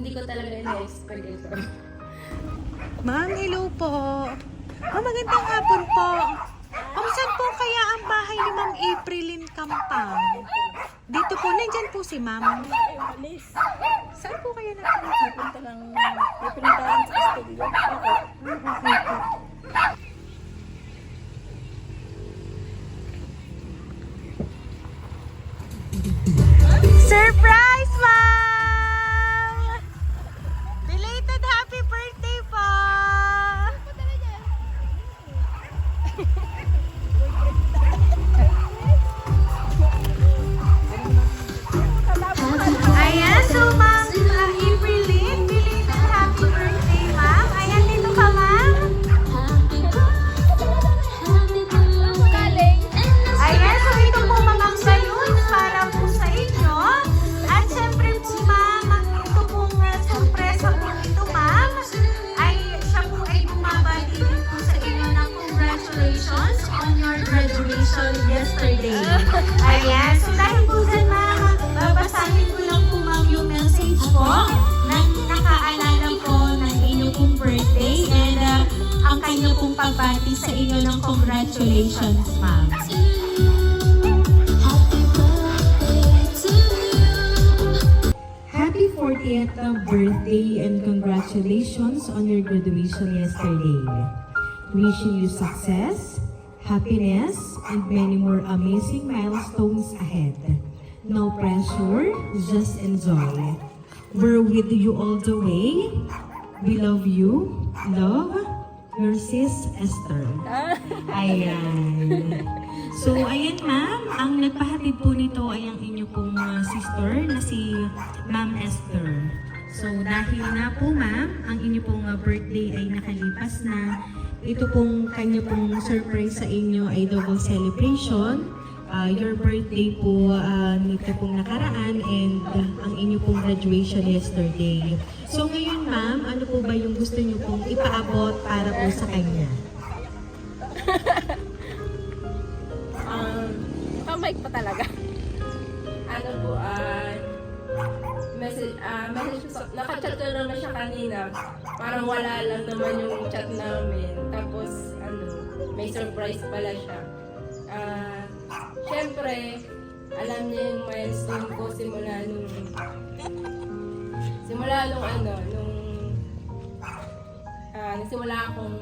Hindi ko talaga ina-expect ito. Ma'am, hello po. Magandang hapon po. Saan po kaya ang bahay ni Ma'am Aprilyn Campang? Dito po, nandyan po si Ma'am. Ay, umalis. Saan po kaya napunta? Punta ng pipintahan sa studio. Okay. Okay po. Surprise, Ma'am! Belated happy birthday po! Ayan, so Ma'am Aprilyn, belated happy birthday, Ma'am. Ayan, dito ka, Ma'am. Ayan, so ito po mga balloons para po sa inyo. At syempre po, Ma'am, ito pong sorpresa po ito, Ma'am. Ay, siya po ay bumabati din po sa inyo ng congratulations on your graduation yesterday. Ayan, so dahil po dyan, Ma'am, babasahin ko lang po, Ma'am, yung message po na nakaalala po ng inyong pong birthday and ang kanya pong pagbati sa inyo ng congratulations, Ma'am. Happy 40th birthday and congratulations on your graduation yesterday. Wishing you success, happiness, and many more amazing milestones ahead. No pressure, just enjoy. We're with you all the way. We love you. Love, your sis Esther. Ayan. So, ayan ma'am, ang nagpahatid po nito ay ang inyo pong sister na si Ma'am Esther. So, dahil na po ma'am, ang inyo pong birthday ay nakalipas na, ito pong kanya pong surprise sa inyo ay double celebration. Your birthday po nito pong nakaraan and ang inyo pong graduation yesterday. So, ngayon ma'am, ano po ba yung gusto niyo pong ipaabot para po sa kanya? Pamike pa talaga. Ano po, message ko, nakachat ko naman siya kanina. Parang wala lang naman yung chat namin. Tapos, may surprise pala siya. Siyempre, alam niya yung milestone ko simula nung nagsimula akong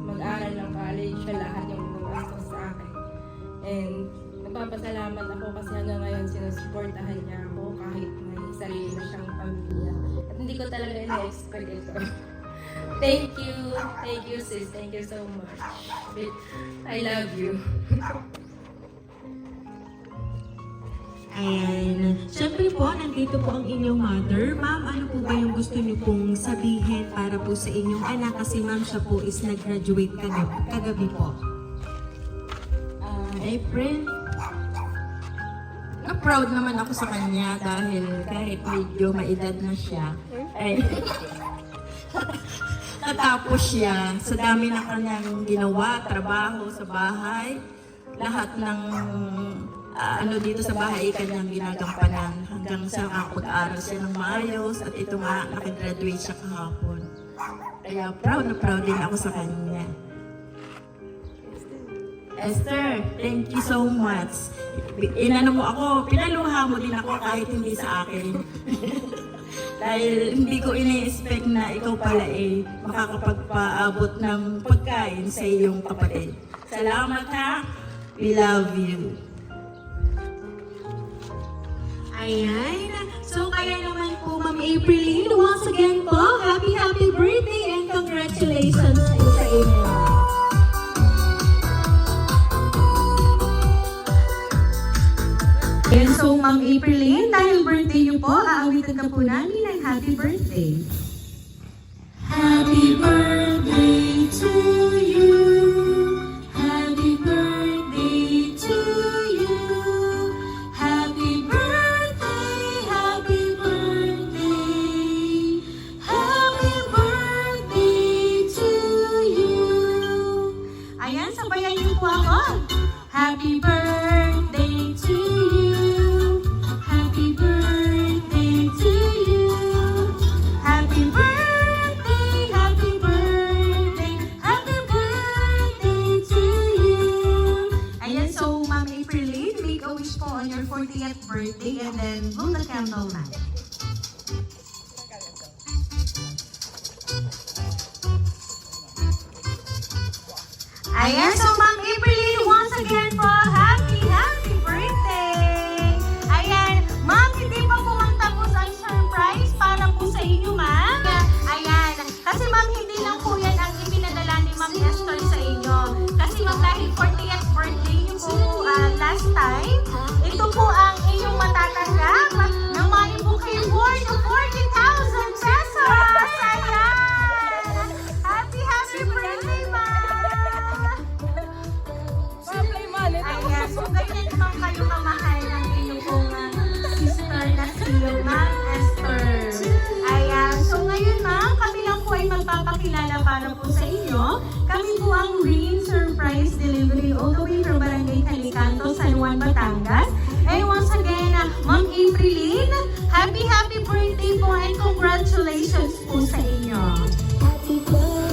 mag-aral ng college. Siya lahat yung nag-astos sa akin. And nagpapasalamat ako kasi hanggang ngayon sinusuportahan niya ako kahit may sarili na siyang pamilya. At hindi ko talaga ina-expect ito. Thank you sis, thank you so much. I love you. Ayan. Siyempre po, nandito po ang inyong mother. Ma'am, ano po ba yung gusto niyo pong sabihin para po sa inyong anak? Kasi ma'am, siya po is nag-graduate kagabi po. April, na-proud naman ako sa kanya dahil kahit medyo maedad na siya, ay natapos siya sa dami na kanyang ginawa, trabaho sa bahay, lahat ng dito sa bahay ay kanyang ginagampanan hanggang sa makapag-aral siya ng maayos at ito nga, nakagraduate siya kahapon. Kaya proud na proud din ako sa kanya. Esther, thank you so much. Inano mo ako, pinaluha mo din ako kahit hindi sa akin. Dahil hindi ko ini-expect na ikaw pala makakapagpaabot ng pagkain sa iyong kapatid. Salamat ha. We love you. Ayan. So, kaya naman po, Ma'am Aprilyn, once again po, happy birthday and congratulations po sa inyo. And so, Ma'am Aprilyn, dahil birthday niyo po, aawitin ka po namin ng happy birthday. Happy birthday to you. Happy birthday to you. Happy birthday, happy birthday. Happy birthday to you. Ayan, sabayan niyo po ako. Happy birthday to you. Happy birthday to you. Ayan, so Ma'am April, once again po, happy birthday! Ayan, Ma'am, hindi pa po Ma'am tapos ang surprise para po sa inyo, Ma'am. Ayan, kasi Ma'am, hindi lang po yan ang ipinadala ni Ma'am Esther sa inyo. Kasi Ma'am, dahil 40th birthday niyo po last time, ito po ang inyong matatanggap ng Money Bouquet Award of 40,000 pesos! Ayan! Happy birthday, Ma'am! Play money. Ayan, so ganyan naman kayo kamahal ng inyong pong sister na si Ma'am Esther. Ayan, so ngayon Ma'am, kami lang po ay magpapakilala para po sa inyo. Kami po ang Rain Surprise Delivery all the way from Barangay Calicanto, San Juan, Batangas. And once again, Ma'am Aprilin, happy birthday po and congratulations po sa inyo. Happy birthday.